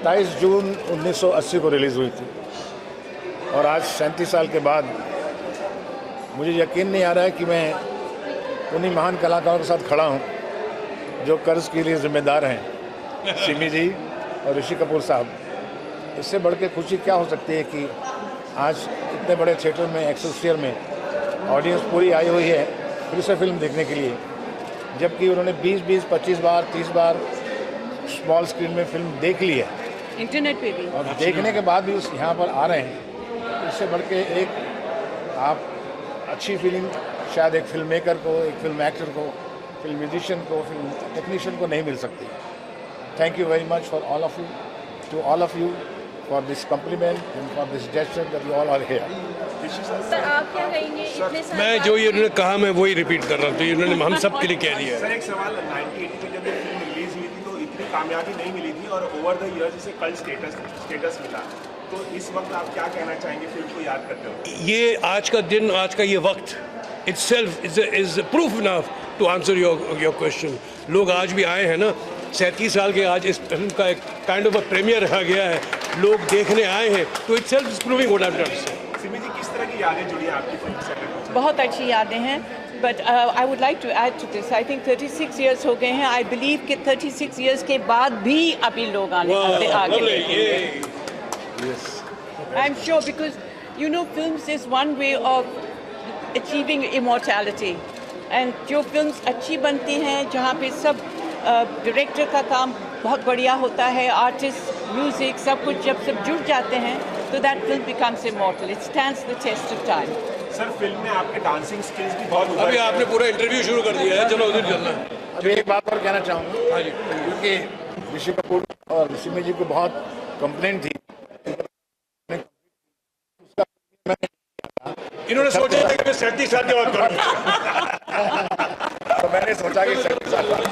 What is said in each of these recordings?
27 जून 1980 को रिलीज़ हुई थी और आज 37 साल के बाद मुझे यकीन नहीं आ रहा है कि मैं उन्हीं महान कलाकारों के साथ खड़ा हूँ जो कर्ज के लिए जिम्मेदार हैं, सिमी जी और ऋषि कपूर साहब। इससे बढ़ के खुशी क्या हो सकती है कि आज इतने बड़े थिएटर में, एक्सेलसियर में ऑडियंस पूरी आई हुई है फिर से फिल्म देखने के लिए, जबकि उन्होंने 20, 25 बार, 30 बार स्मॉल स्क्रीन में फिल्म देख ली है, इंटरनेट पे भी, और देखने के बाद भी यहाँ पर आ रहे हैं। इससे बढ़ के एक आप अच्छी फीलिंग शायद एक फिल्म मेकर को, एक फिल्म एक्टर को, फिल्म म्यूजिशियन को, फिल्म टेक्नीशियन को नहीं मिल सकती। Thank you very much for all of you, to all of you for this compliment and for this gesture that you all are here. Sir आप क्या कहेंगे? इतने साल मैं जो ये उन्होंने कहा मैं वही रिपीट कर रहा हूँ, तो इन्होंने हम सब के लिए कह दिया है। सर एक सवाल, 1980 में जब ये फिल्म रिलीज हुई थी तो इतनी कामयाबी नहीं मिली थी और ओवर द ईयर्स इसे कल्ट स्टेटस मिला, तो इस वक्त आप क्या कहना चाहेंगे फिल्म को याद करते हो? ये आज का दिन, आज का ये वक्त itself is proof enough to answer your question. लोग आज भी आए हैं ना, 37 साल के आज इस फिल्म का एक काइंड ऑफ अ प्रीमियर रखा गया है, लोग देखने आए हैं, तो itself is proving what I'm trying to say. Simi जी, किस तरह की यादें जुड़ी हैं आपकी फिल्म से? बहुत अच्छी यादें हैं, but I would like to add to this, I think 36 years हो गए हैं। आई बिलीव कि 36 ईयर्स के बाद भी अभी लोग आगे देखेंगे। I am sure, because you know films is one way of achieving immortality, and जो फिल्म्स अच्छी बनती हैं, जहाँ पे सब डायरेक्टर का काम बहुत बढ़िया होता है, आर्टिस्ट, म्यूजिक, सब कुछ जब सब जुड़ जाते हैं तो that film becomes immortal, it stands the test of time. Sir film में आपके डांसिंग स्किल्स भी बहुत अभी आपने पूरा इंटरव्यू शुरू कर दिया है, चलो उधर चलना है। अभी एक बात और कहना चाहूँगा, हाँ जी, क्योंकि ऋषि कपूर और सिमी जी को बहुत कंप्लेंट थी, इन्होंने सोचा था कि मैं 37 साल के बाद करूँगा, तो मैंने सोचा कि 37 साल बाद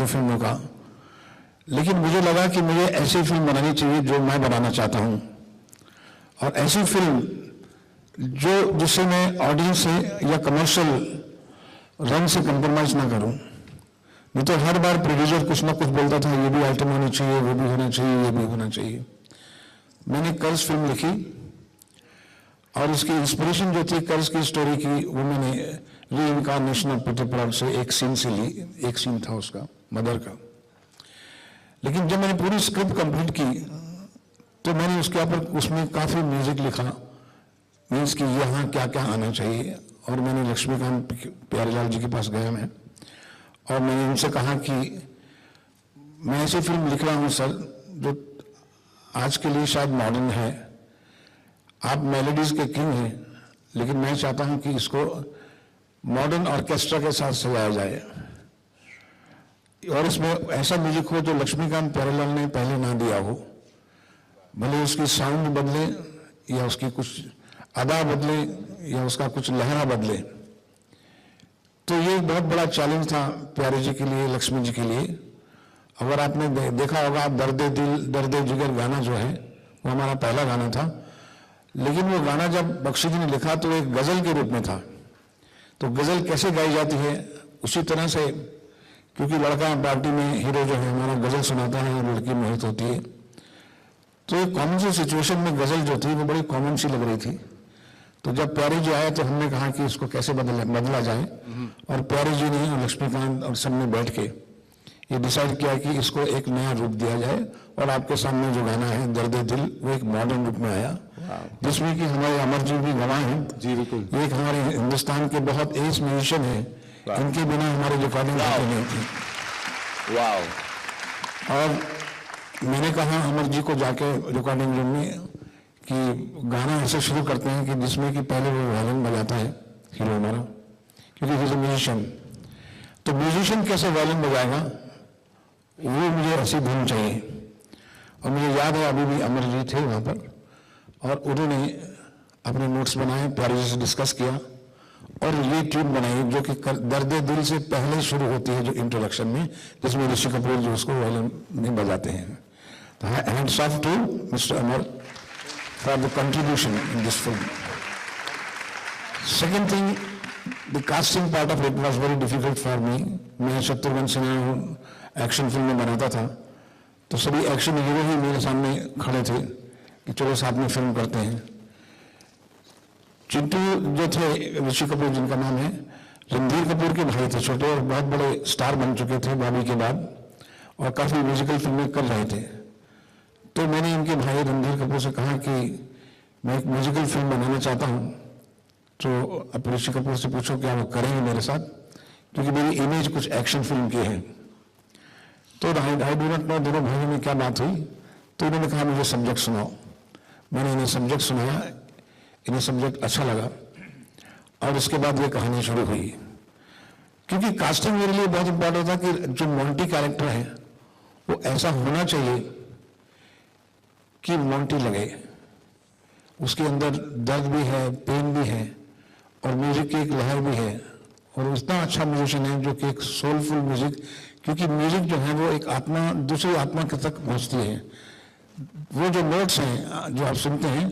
फिल्मों का, लेकिन मुझे लगा कि मुझे ऐसी फिल्म बनानी चाहिए जो मैं बनाना चाहता हूं, और ऐसी फिल्म जिससे मैं ऑडियंस से या कमर्शियल रंग से कंप्रोमाइज ना करूं। नहीं तो हर बार प्रोड्यूसर कुछ ना कुछ बोलता था, ये भी आइटम होनी चाहिए, वो भी होना चाहिए, ये भी होना चाहिए। मैंने कर्ज फिल्म लिखी और इसकी इंस्पिरेशन जो थी कर्ज की स्टोरी की, वो मैंने री इनकारनेशन ऑफ पीटर परॉट से एक सीन से ली। एक सीन था उसका, मदर का। लेकिन जब मैंने पूरी स्क्रिप्ट कंप्लीट की तो मैंने उसके ऊपर उसमें काफ़ी म्यूजिक लिखा, मीन्स कि यहाँ क्या क्या आना चाहिए। और मैंने लक्ष्मीकांत प्यारेलाल जी के पास गया मैं, और मैंने उनसे कहा कि मैं ऐसी फिल्म लिख रहा हूँ सर जो आज के लिए शायद मॉडर्न है, आप मेलोडीज के किंग हैं, लेकिन मैं चाहता हूँ कि इसको मॉडर्न ऑर्केस्ट्रा के साथ सजाया जाए। और इसमें ऐसा म्यूजिक हो जो लक्ष्मीकांत प्यारेलाल ने पहले ना दिया हो, भले उसकी साउंड बदले या उसकी कुछ अदा बदले या उसका कुछ लहरा बदले। तो ये बहुत बड़ा चैलेंज था प्यारे जी के लिए, लक्ष्मी जी के लिए। अगर आपने देखा होगा दर्द दिल दर्द जिगर गाना जो है वो हमारा पहला गाना था, लेकिन वो गाना जब बख्शी जी ने लिखा तो एक गजल के रूप में था। तो गजल कैसे गाई जाती है उसी तरह से, क्योंकि लड़का पार्टी में हीरो जो है हमारा गजल सुनाता है और लड़की मोहित होती है, तो एक कॉमन सी सिचुएशन में गजल जो थी वो बड़ी कॉमन सी लग रही थी। तो जब प्यारे जी आए तो हमने कहा कि इसको कैसे बदला जाए, और प्यारे जी ने और लक्ष्मीकांत और सबने बैठ के ये डिसाइड किया कि इसको एक नया रूप दिया जाए। और आपके सामने जो गाना है दर्द दिल वो एक मॉडर्न रूप में आया, जिसमें कि हमारे अमर जी भी गवाह हैं। जी बिल्कुल। ये एक हमारे हिंदुस्तान के बहुत एज म्यूजिशियन है, इनके बिना हमारी रिकॉर्डिंग नहीं थी। और मैंने कहा अमर जी को जाके रिकॉर्डिंग रूम में कि गाना ऐसे शुरू करते हैं कि जिसमें कि पहले वो वायलिन बजाता है हीरो हमारा, क्योंकि ही इज अ म्यूजिशियन। तो म्यूजिशियन कैसे वायलिन बजाएगा, वो मुझे ऐसी धुन चाहिए। और मुझे याद है अभी भी अमर जी थे वहाँ पर, और उन्होंने अपने नोट्स बनाए, प्यारे जी से डिस्कस किया और ये ट्यून बनाई जो कि दर्द दिल से पहले शुरू होती है, जो इंट्रोडक्शन में, जिसमें ऋषि कपूर जो उसको वायलिन में बजाते हैं। तो hands off to mister Amar for the contribution in this film. Second thing, the casting part of it was very difficult for me. मैं शत्रुघ्न सिन्हा एक्शन फिल्म में बनाता था, तो सभी एक्शन हीरो ही मेरे सामने खड़े थे कि चलो साथ में फिल्म करते हैं। चिंटू जो थे, ऋषि कपूर जिनका नाम है, रणधीर कपूर के भाई थे छोटे, और बहुत बड़े स्टार बन चुके थे बॉबी के बाद, और काफ़ी म्यूजिकल फिल्में कर रहे थे। तो मैंने इनके भाई रणधीर कपूर से कहा कि मैं एक म्यूजिकल फिल्म बनाना चाहता हूँ, तो अब ऋषि कपूर से पूछो क्या वो करेंगे मेरे साथ, क्योंकि मेरी इमेज कुछ एक्शन फिल्म की है। तो आई डू नॉट नो दोनों भाइयों में क्या बात हुई, तो उन्होंने कहा मुझे सब्जेक्ट सुनाओ। मैंने इन्हें सब्जेक्ट सुनाया, इन्हें सब्जेक्ट अच्छा लगा, और उसके बाद ये कहानी शुरू हुई। क्योंकि कास्टिंग मेरे लिए बहुत इंपॉर्टेंट था कि जो मोंटी कैरेक्टर है वो ऐसा होना चाहिए कि मोंटी लगे, उसके अंदर दर्द भी है, पेन भी है, और म्यूजिक की एक लहर भी है, और इतना अच्छा म्यूजिशियन है जो कि एक सोलफुल म्यूजिक, क्योंकि म्यूजिक जो है वो एक आत्मा दूसरी आत्मा के तक पहुंचती है। वो जो नोट्स हैं जो आप सुनते हैं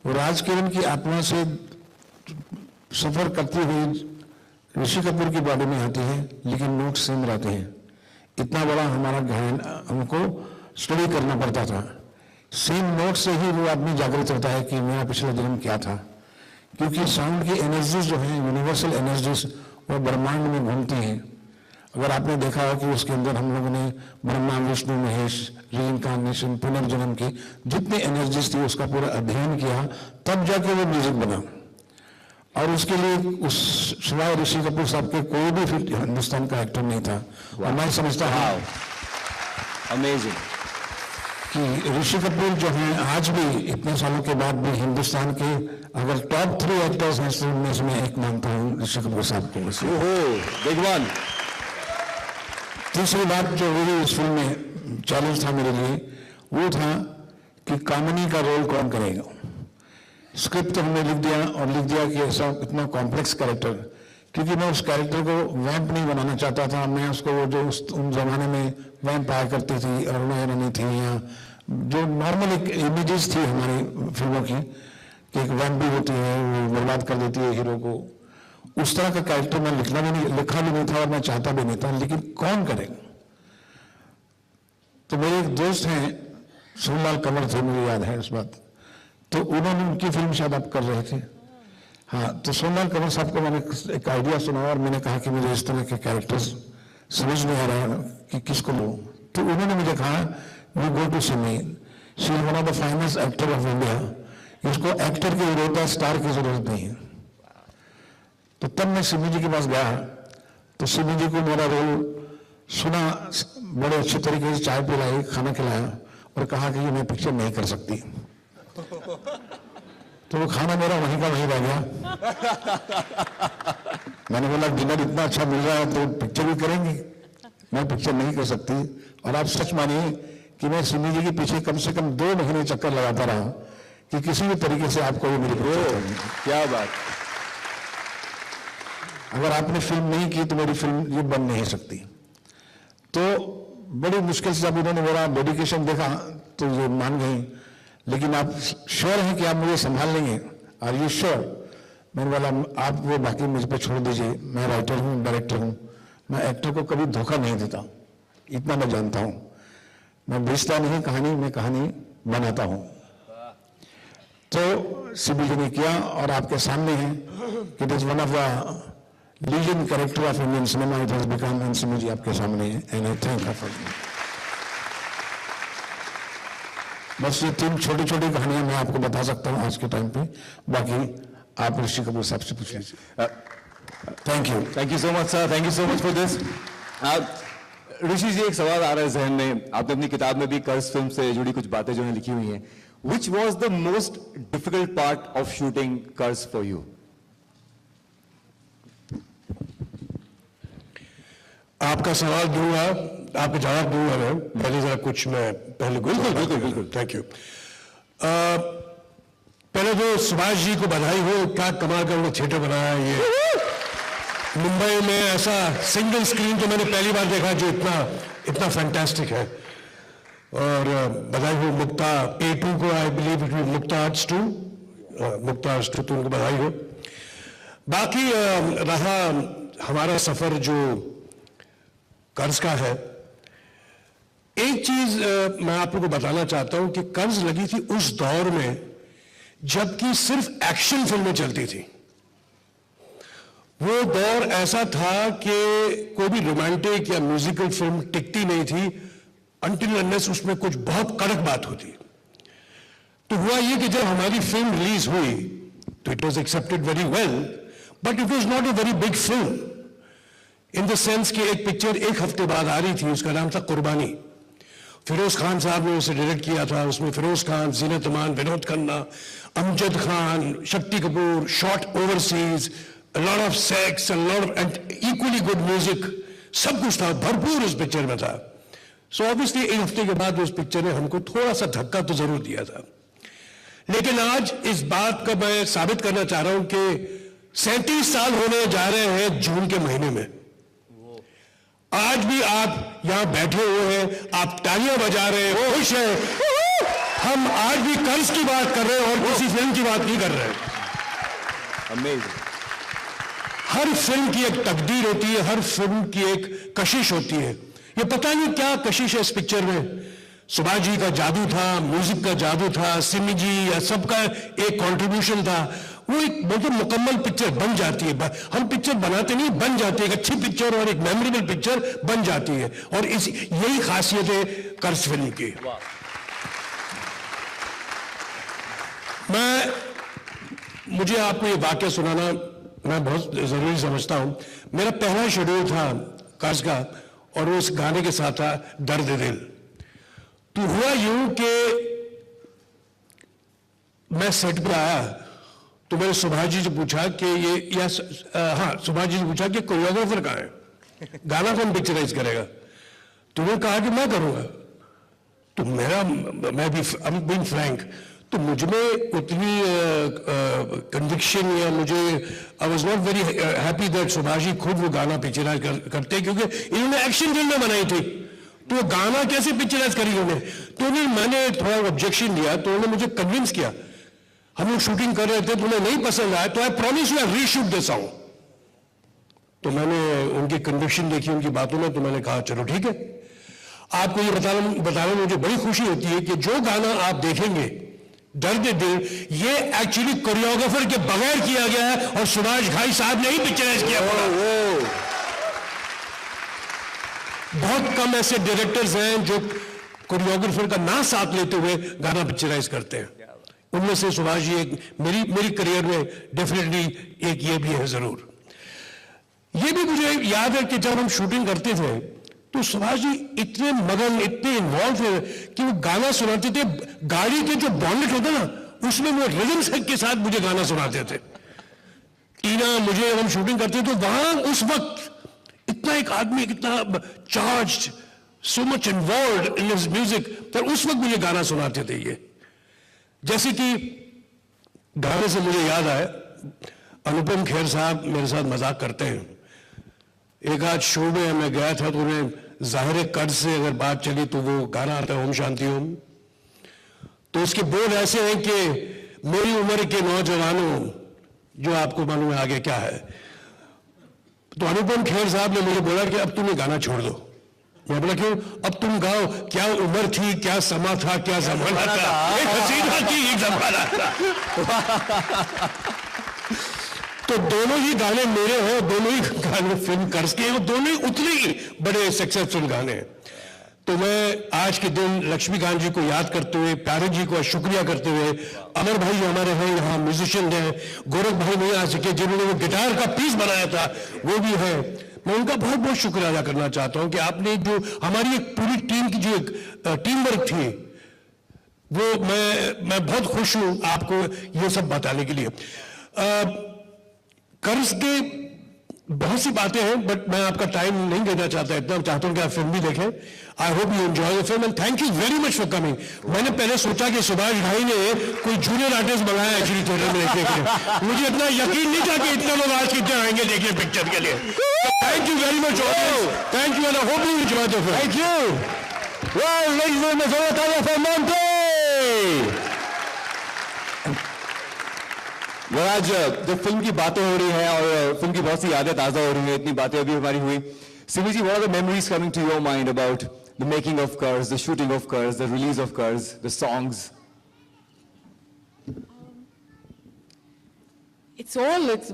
वो राजकिरण की आत्मा से सफर करती हुई ऋषि कपूर की बॉडी में आती है, लेकिन नोट सेम रहते हैं। इतना बड़ा हमारा ज्ञान हमको स्टडी करना पड़ता था। सेम नोट से ही वो आदमी जागृत होता है कि मेरा पिछला जन्म क्या था, क्योंकि साउंड की एनर्जीज जो हैं, यूनिवर्सल एनर्जीज, वो ब्रह्मांड में घूमती हैं। अगर आपने देखा हो कि उसके अंदर हम लोगों ने ब्रह्मा विष्णु महेश, रीइंकार्नेशन, पुनर्जन्म की जितनी एनर्जीज थी उसका पूरा अध्ययन किया, तब जाके वो म्यूजिक बना। और उसके लिए उस सिवाय ऋषि कपूर साहब के कोई भी फिर हिंदुस्तान का एक्टर नहीं था। और मैं समझता हूँ अमेजिंग कि ऋषि कपूर जो हैं आज भी इतने सालों के बाद भी हिंदुस्तान के अगर टॉप 3 एक्टर्स हैं तो उनमें से मैं एक मानता हूँ ऋषि कपूर साहब को। Big one. तीसरी बात जो मेरी इस फिल्म में चैलेंज था मेरे लिए वो था कि कामिनी का रोल कौन करेगा। स्क्रिप्ट तो हमने लिख दिया कि ऐसा इतना कॉम्प्लेक्स कैरेक्टर, क्योंकि मैं उस कैरेक्टर को वैम्प नहीं बनाना चाहता था। मैं उसको वो जो उन जमाने में वैम्प आया करती थी, अरुणा ईरानी थी, या जो नॉर्मल एक इमेजेस थी हमारी फिल्मों की कि एक वैम्प भी होती है, वो बर्बाद कर देती है हीरो को, उस तरह का कैरेक्टर मैं लिखा भी नहीं था और मैं चाहता भी नहीं था। लेकिन कौन करेगा? तो मेरे एक दोस्त हैं सोमलाल कंवर थे, मुझे याद है इस बात, तो उन्होंने उनकी फिल्म शायद आप कर रहे थे। हाँ, तो सोमलाल कंवर साहब को मैंने एक आइडिया सुना और मैंने कहा कि मुझे इस तरह के कैरेक्टर्स समझ नहीं आ रहा है कि किसको लूँ। तो उन्होंने मुझे कहा you go to Simi, she is one of the finest actor of India, इसको एक्टर की जरूरत है, स्टार की जरूरत नहीं है। तो तब मैं सिमी जी के पास गया, तो सिमी जी को मेरा रोल सुना, बड़े अच्छे तरीके से चाय पिलाई, खाना खिलाया और कहा कि ये मैं पिक्चर नहीं कर सकती। तो वो खाना मेरा वहीं का वहीं रह गया। मैंने बोला डिनर इतना अच्छा मिल रहा है तो पिक्चर भी करेंगी। मैं पिक्चर नहीं कर सकती। और आप सच मानिए कि मैं सिमी जी के पीछे कम से कम 2 महीने चक्कर लगाता रहा कि किसी भी तरीके से आपको ये मेरी पिक्चर चाहिए। क्या बात। अगर आपने फिल्म नहीं की तो मेरी फिल्म ये बन नहीं सकती। तो बड़ी मुश्किल से जब उन्होंने मेरा डेडिकेशन देखा तो ये मान गई, लेकिन आप श्योर हैं कि आप मुझे संभाल लेंगे? Are you sure? मैंने बोला आप वो बाकी मुझ पर छोड़ दीजिए, मैं राइटर हूँ, डायरेक्टर हूँ, मैं एक्टर को कभी धोखा नहीं देता, इतना मैं जानता हूँ। मैं बेचता नहीं कहानी, मैं कहानी बनाता हूँ। तो सिमी जी ने किया और आपके सामने है कि it is one of the legend character of Indian cinema, it has become, and Simi ji आपके सामने है, and I thank her for it. बस ये 3 छोटी छोटी कहानियां मैं आपको बता सकता हूं आज के टाइम पे, बाकी आप ऋषि कपूर साहब से पूछ लीजिए। Thank you so much sir, thank you so much for this. Rishi ji, एक सवाल आ रहा है जहन में, आपने अपनी किताब में भी कर्ज फिल्म से जुड़ी कुछ बातें जो है लिखी हुई हैं। Which was the most difficult part of shooting कर्ज फॉर यू? आपका सवाल दूंगा, आपका जवाब दूंगा मैं, पहले जरा कुछ मैं पहले बिल्कुल थैंक यू। पहले तो सुभाष जी को बधाई हो, क्या कमाल का वो थिएटर बनाया है ये। मुंबई में ऐसा सिंगल स्क्रीन तो मैंने पहली बार देखा जो इतना फैंटास्टिक है। और बधाई हो मुक्ता A2 को, I believe it was Mukta arts 2, Mukta arts 2 तो उनको बधाई हो। बाकी रहा हमारा सफर जो कर्ज का है, एक चीज मैं आप लोगों को बताना चाहता हूं कि कर्ज लगी थी उस दौर में जबकि सिर्फ एक्शन फिल्में चलती थी। वो दौर ऐसा था कि कोई भी रोमांटिक या म्यूजिकल फिल्म टिकती नहीं थी अनटिल अनलेस उसमें कुछ बहुत कड़क बात होती। तो हुआ ये कि जब हमारी फिल्म रिलीज हुई तो it was accepted very well, but it was not a very big film in the sense कि एक पिक्चर 1 हफ्ते बाद आ रही थी, उसका नाम था कुर्बानी। फिरोज खान साहब ने उसे डायरेक्ट किया था। उसमें Firoz Khan, Zeenat Aman, Vinod Khanna, Amjad Khan, Shakti Kapoor, shot overseas, a lot of sex, a lot of and equally good music, सब कुछ था, भरपूर उस पिक्चर में था। सो ऑब्वियसली 1 हफ्ते के बाद उस पिक्चर ने हमको थोड़ा सा धक्का तो जरूर दिया था। लेकिन आज इस बात का मैं साबित करना चाह रहा हूं कि 37 साल होने जा रहे हैं जून के महीने में। आज भी आप यहां बैठे हुए हैं, आप तालियां बजा रहे हैं, खुश हैं। हम आज भी कर्ज की बात कर रहे हैं और किसी फिल्म की बात नहीं कर रहे हैं। अमेजिंग। हर फिल्म की एक तकदीर होती है, हर फिल्म की एक कशिश होती है। ये पता नहीं क्या कशिश है इस पिक्चर में। सुभाष जी का जादू था, म्यूजिक का जादू था, सिमी जी या सबका एक कंट्रीब्यूशन था। वो एक बहुत मुकम्मल पिक्चर बन जाती है। हम पिक्चर बनाते नहीं, बन जाती है। एक अच्छी पिक्चर और एक मेमोरेबल पिक्चर बन जाती है, और इस यही खासियत है कर्ज फिल्म की। मुझे आपको ये वाक्य सुनाना मैं बहुत जरूरी समझता हूं। मेरा पहला शेड्यूल था कर्ज का और उस गाने के साथ था दर्द दिल। तो हुआ यूं कि मैं सेट पे आया तो मैंने सुभाष जी से पूछा कि सुभाष जी से पूछा कि कोरियोग्राफर कहाँ है, गाना कौन पिक्चराइज करेगा। तो उन्होंने कहा कि मैं करूंगा। तो मैं भी बीइंग फ्रैंक, तो मुझमें उतनी कन्विक्शन या मुझे I was not very happy that Subhash ji खुद वो गाना पिक्चराइज करते, क्योंकि इन्होंने एक्शन फिल्में बनाई थी तो वो गाना कैसे पिक्चराइज करी उन्होंने। तो मैंने थोड़ा ऑब्जेक्शन दिया तो उन्होंने मुझे कन्विंस किया। हम लोग शूटिंग कर रहे थे तो उन्हें नहीं पसंद आया, तो I promise you I reshoot this song. तो मैंने उनकी कन्विक्शन देखी उनकी बातों में, तो मैंने कहा चलो ठीक है। आपको ये बताने में मुझे बड़ी खुशी होती है कि जो गाना आप देखेंगे दर्द दिल, ये एक्चुअली कोरियोग्राफर के बगैर किया गया है और सुभाष घाई साहब ने ही पिक्चराइज किया। बहुत कम ऐसे डायरेक्टर्स हैं जो कोरियोग्राफर का ना साथ लेते हुए गाना पिक्चराइज करते हैं। उनमें से सुभाष जी एक मेरी करियर में डेफिनेटली एक ये भी है जरूर। ये भी मुझे याद है कि जब हम शूटिंग करते थे तो सुभाष जी इतने मगन, इतने इन्वॉल्व थे कि वो गाना सुनाते थे। गाड़ी के जो बॉनेट होता ना उसमें वो रिदम के साथ मुझे गाना सुनाते थे। टीना मुझे, हम शूटिंग करते तो वहां उस वक्त इतना एक आदमी कितना charged, so much involve in his music, तो उस वक्त मुझे गाना सुनाते थे ये। जैसे कि गाने से मुझे याद आया, अनुपम खेर साहब मेरे साथ मजाक करते हैं। एक आज शो में मैं गया था तो उन्हें जाहिर कर्ज से अगर बात चली तो वो गाना आता है ओम शांति ओम, तो उसके बोल ऐसे हैं कि मेरी उम्र के नौजवानों, जो आपको मालूम है आगे क्या है। तो अनुपम खेर साहब ने मुझे बोला कि अब तुम ये गाना छोड़ दो। मैं बोला क्यों? अब तुम गाओ, क्या उम्र थी, क्या समा था, क्या जमाना था, एक हसीना की एक जमाना था। तो दोनों ही गाने मेरे हैं, दोनों ही गाने फिल्म कर्ज के हैं, दोनों ही उतने ही बड़े सक्सेसफुल गाने हैं। तो मैं आज के दिन लक्ष्मीकांत जी को याद करते हुए, प्यारे जी को शुक्रिया करते हुए, अमर भाई हमारे हैं यहाँ म्यूजिशियन हैं, गोरख भाई नहीं आ सके जिन्होंने वो गिटार का पीस बनाया था वो भी है, मैं उनका बहुत बहुत शुक्रिया अदा करना चाहता हूं कि आपने जो हमारी एक पूरी टीम की जो एक टीम वर्क थी, वो मैं बहुत खुश हूं आपको ये सब बताने के लिए। कर्ज के बहुत सी बातें हैं, बट मैं आपका टाइम नहीं देना चाहता, इतना चाहता हूं कि आप फिल्म भी देखें। I hope you enjoy the film and thank you very much for coming. मैंने पहले सोचा कि सुभाष भाई ने कोई जूनियर आर्टिस्ट बनाया एक्चुअली थिएटर में देखने के लिए, मुझे इतना यकीन नहीं था कि इतने लोग आज कितने आएंगे देखिए पिक्चर के लिए। Thank you very much audience, thank you and I hope you enjoy the film. Thank you. Well ladies and gentleman, for Monte. आज जब फिल्म की बातें हो रही हैं और फिल्म की बहुत सी यादें ताजा हो रही हैं, इतनी बातें अभी हमारी हुई, सिमी जी, what are the memories coming to your mind about the making of Curse, the shooting of Curse, the release of Curse, the songs? It's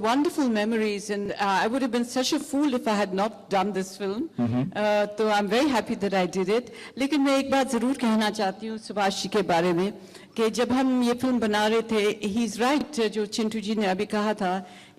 wonderful memories, and I would have been such a fool if I had not done this film. So I'm very happy that I did it. लेकिन मैं एक बात जरूर कहना चाहती हूँ सुभाष जी के बारे में, कि जब हम ये फिल्म बना रहे थे, ही इज राइट, जो चिंटू जी ने अभी कहा था,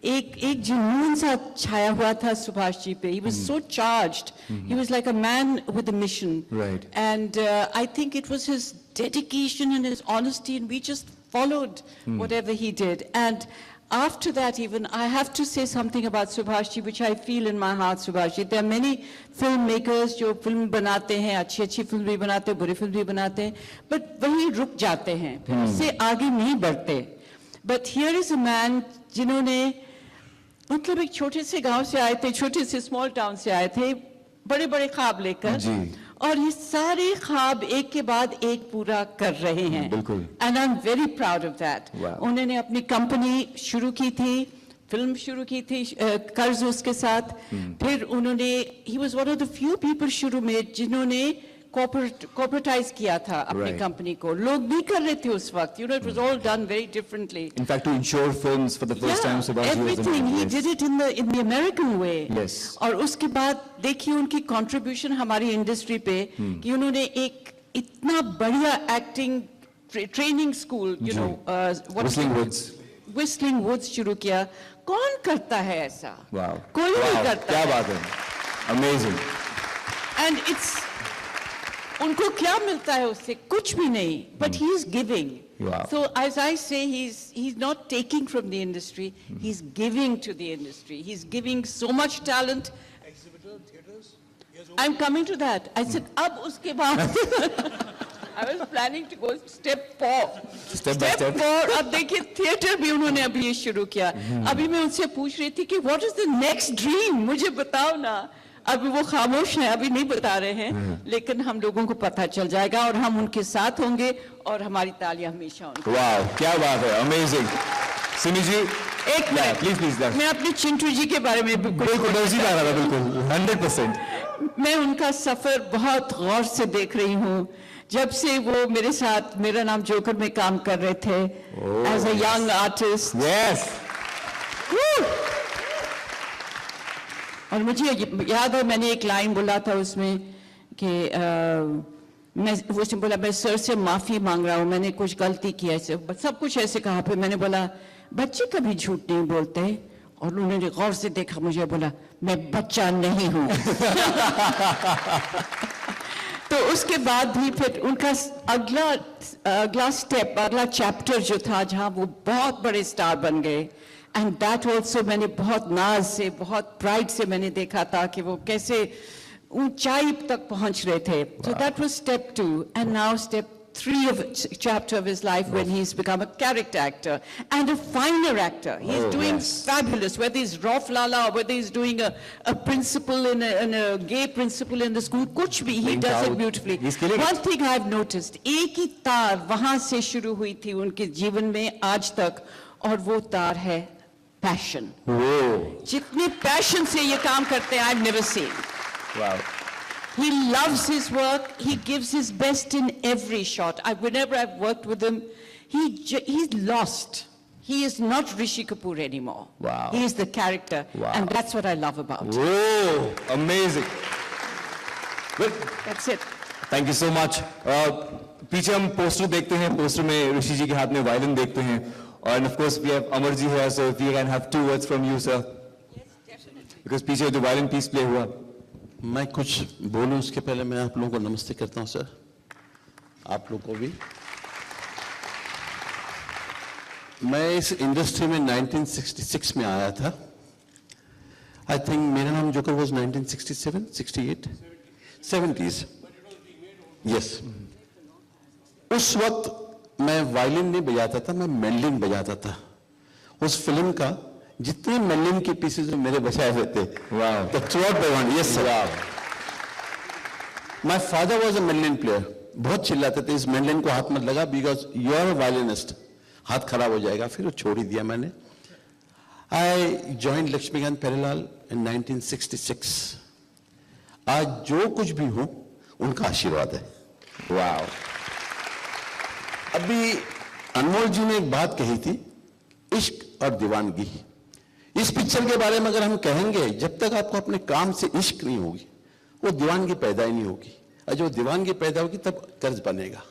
एक जुनून सा छाया हुआ था सुभाष जी पे. He was so charged. He was like a man with a mission. Right. And I think it was his dedication and his honesty, and we just followed whatever he did. And after that, even, I have to say something about Subhash ji, which I feel in my heart, Subhash ji. There are many filmmakers जो film बनाते हैं, अच्छी film भी बनाते हैं, बुरी film भी बनाते हैं, but वहीं रुक जाते हैं, फिर उससे आगे नहीं बढ़ते. But here is a man जिन्होंने, मतलब एक छोटे से गांव से आए थे, छोटे से स्मॉल टाउन से आए थे, बड़े बड़े ख्वाब लेकर, और ये सारे ख्वाब एक के बाद एक पूरा कर रहे हैं. बिल्कुल. And I'm very proud of that. Wow. उन्होंने अपनी कंपनी शुरू की थी, फिल्म शुरू की थी कर्ज उसके साथ, फिर उन्होंने, he was one of the few people शुरू में जिन्होंने कॉर्पोरेटाइज किया था अपनी कंपनी को. लोग नहीं कर रहे थे उस वक्त. You know, it was all done very differently. In fact, to insure films for the first time, Subhash ji was everything he did it in the American way. Yes. और उसके बाद देखिए उनकी कंट्रीब्यूशन हमारी इंडस्ट्री पे, कि उन्होंने एक इतना बढ़िया acting training school, you know, Whistling Woods शुरू किया. कौन करता है ऐसा? Wow. कोई नहीं करता. क्या बात है. Amazing. And it's, उनको क्या मिलता है उससे? कुछ भी नहीं. But he is giving. Wow. So as I say, he's not taking from the industry. He's giving to the industry. He's giving so much talent. I'm coming to that. I said, अब उसके बाद I was planning to go step 4. Step by step. 4. अब देखिए theatre भी उन्होंने अभी ये शुरू किया. अभी मैं उनसे पूछ रही थी कि what is the next dream? मुझे बताओ ना. अभी वो खामोश हैं, अभी नहीं बता रहे हैं, लेकिन हम लोगों को पता चल जाएगा और हम उनके साथ होंगे और हमारी तालियां हमेशा उनके. वाह, क्या बात है. अमेजिंग. सिमी जी, एक मिनट, प्लीज. मैं अपने चिंटू जी के बारे में बिल्कुल 100%. मैं उनका सफर बहुत गौर से देख रही हूँ. जब से वो मेरे साथ मेरा नाम जोकर में काम कर रहे थे as a young artist. Yes. और मुझे याद है मैंने एक लाइन बोला था उसमें कि मैं, उसने बोला मैं सर से माफी मांग रहा हूँ, मैंने कुछ गलती की, ऐसे सब कुछ ऐसे कहा. फिर मैंने बोला बच्चे कभी झूठ नहीं बोलते, और उन्होंने गौर से देखा मुझे, बोला मैं बच्चा नहीं हूँ. तो उसके बाद भी फिर उनका अगला स्टेप, अगला चैप्टर जो था, जहाँ वो बहुत बड़े स्टार बन गए, And that also मैंने बहुत नाज से, बहुत pride से मैंने देखा था कि वो कैसे ऊंचाई तक पहुंच रहे थे. So that was step 2. And now step 3 of chapter of his life when he's become a character actor and a finer actor. He's doing fabulous, whether he's Rauf Lala or whether he's doing a principal in a gay principal in the school, kuch bhi, he does it beautifully. One thing I've noticed, एक ही तार वहां से शुरू हुई थी उनके जीवन में आज तक, और वो तार है passion. जितने passion से ये काम करते हैं, I've never seen. Wow. He loves his work. He gives his best in every shot. Whenever I've worked with him, he's lost. He is not Rishi Kapoor anymore. Wow. He is the character. Wow. And that's what I love about him. Whoa, amazing. Well, That's it. thank you so much. पीछे हम poster देखते हैं, poster में ऋषि जी के हाथ में violin देखते हैं, and of course we have Amar ji here, so if we can have 2 words from you, sir. Yes, definitely. Because पीछे जो वायलिन पीस प्ले हुआ. मैं कुछ बोलूं उसके पहले मैं आप लोगों को नमस्ते करता हूं सर, आप लोगों को भी. मैं इस इंडस्ट्री में 1966 में आया था. आई थिंक मेरा नाम जोकर वाज 1967, 68, 70s. यस. उस वक्त मैं वायलिन नहीं बजाता था, मैं मैंडलिन बजाता था. उस फिल्म का जितने मैंडलिन के पीसेस मेरे बजाए हुए थे, the throughout the one, yes sir. My father was a mandolin player. बहुत चिल्लाते थे इस मैंडलिन को हाथ मत लगा, because you are a violinist. हाथ खराब हो जाएगा. फिर वो छोड़ ही दिया मैंने. I joined Laxmikant Pyarelal in 1966. आज जो कुछ भी हूं उनका आशीर्वाद है. Wow. अभी अनमोल जी ने एक बात कही थी, इश्क और दीवानगी. इस पिक्चर के बारे में अगर हम कहेंगे, जब तक आपको अपने काम से इश्क नहीं होगी, वो दीवानगी पैदा ही नहीं होगी. और जब दीवानगी पैदा होगी तब कर्ज बनेगा.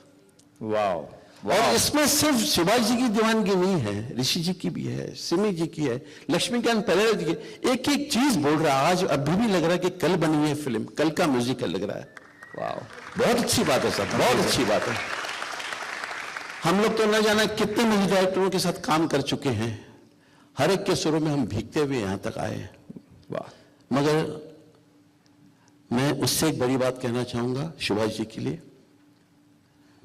Wow. और इसमें सिर्फ शिवाजी जी की दीवानगी नहीं है, ऋषि जी की भी है, सिमी जी की है, लक्ष्मीकांत प्यारेलाल जी की. एक एक चीज बोल रहा है. आज अभी भी लग रहा है कि कल बनी है फिल्म, कल का म्यूजिकल लग रहा है. Wow. बहुत अच्छी बात है सर, बहुत अच्छी बात है. हम लोग तो न जाना कितने म्यूजिक डायरेक्टरों के साथ काम कर चुके हैं. हर एक के सुरों में हम भीगते हुए यहां तक आए. वाह. मगर मैं उससे एक बड़ी बात कहना चाहूंगा शिवाजी जी के लिए.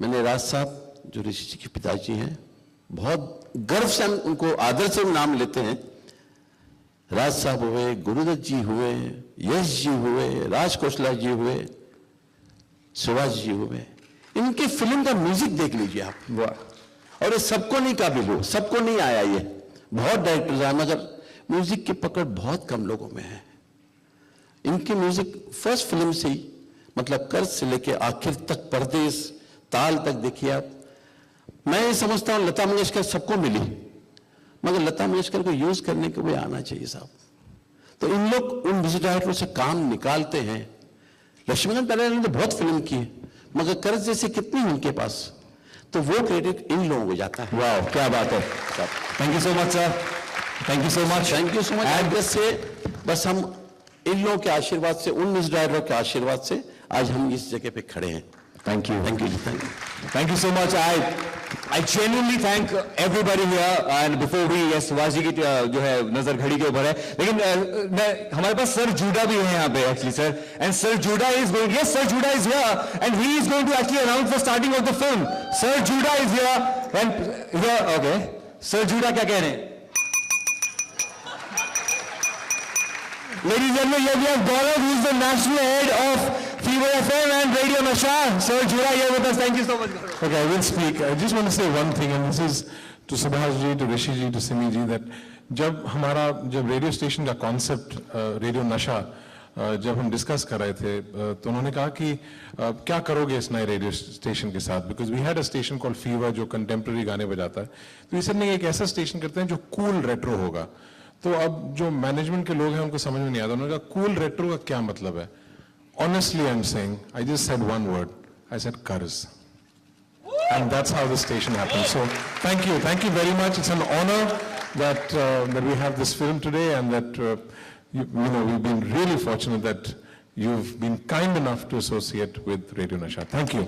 मैंने राज साहब जो ऋषि जी के पिताजी हैं, बहुत गर्व से हम उनको आदर से नाम लेते हैं. राज साहब हुए, गुरुदत्त जी हुए, यश जी हुए, राज कोसला जी हुए, शिवाजी जी हुए. इनके फिल्म का म्यूजिक देख लीजिए आप. वाह. और ये सबको नहीं काबिल हो, सबको नहीं आया. ये बहुत डायरेक्टर्स आए मगर म्यूजिक की पकड़ बहुत कम लोगों में है. इनके म्यूजिक फर्स्ट फिल्म से ही, मतलब कर्ज से लेके आखिर तक, परदेश, ताल तक देखिए आप. मैं ये समझता हूं लता मंगेशकर सबको मिली, मगर लता मंगेशकर को यूज करने के लिए आना चाहिए साहब. तो इन लोग उन म्यूजिक डायरेक्टरों से काम निकालते हैं. लक्ष्मीकांत प्यारेलाल ने बहुत फिल्म की है, मगर कर्ज जैसे कितनी उनके पास, तो वो क्रेडिट इन लोगों को जाता है. वाह, क्या बात है. Thank you so much sir. Thank you so much. Thank you so much. जैसे बस हम इन लोगों के आशीर्वाद से, उन म्यूजिक डायरेक्टरों के आशीर्वाद से आज हम इस जगह पे खड़े हैं. Thank you. Thank you. Thank you. Thank you so much. I genuinely thank everybody here. And before we, yes, Shivaji की जो है नजर घड़ी के ऊपर है, लेकिन हमारे पास सर जूडा भी है यहाँ पे actually sir. And Sir Judah is going. Yes, Sir Judah is here, and he is going to actually announce the starting of the film. Sir Judah is here, and here, okay. Sir Judah क्या कह रहे हैं? Ladies and gentlemen, here we have Gaurav, who is the national head of Fever FM and Radio Nasha. Sir Judah here with us. Thank you so much. Okay, I will speak. I just want to say one thing, and this is to Subhash ji, to Rishi ji, to Simi ji, that जब radio station का concept radio नशा जब हम discuss कर रहे थे, तो उन्होंने कहा कि क्या करोगे इस नए रेडियो स्टेशन के साथ, because we had a station called fever जो कंटेम्प्रेरी गाने बजाता है. तो इस ने एक ऐसा स्टेशन करते हैं जो कूल रेट्रो होगा. तो अब जो मैनेजमेंट के लोग हैं उनको समझ में नहीं आता. उन्होंने कहा कूल रेट्रो का क्या मतलब है. Honestly, I'm saying, I just said one word. I said Karz. And that's how the station happened. So thank you. Thank you very much. It's an honor that that we have this film today, and that we've been really fortunate that you've been kind enough to associate with Radio Nasha. Thank you.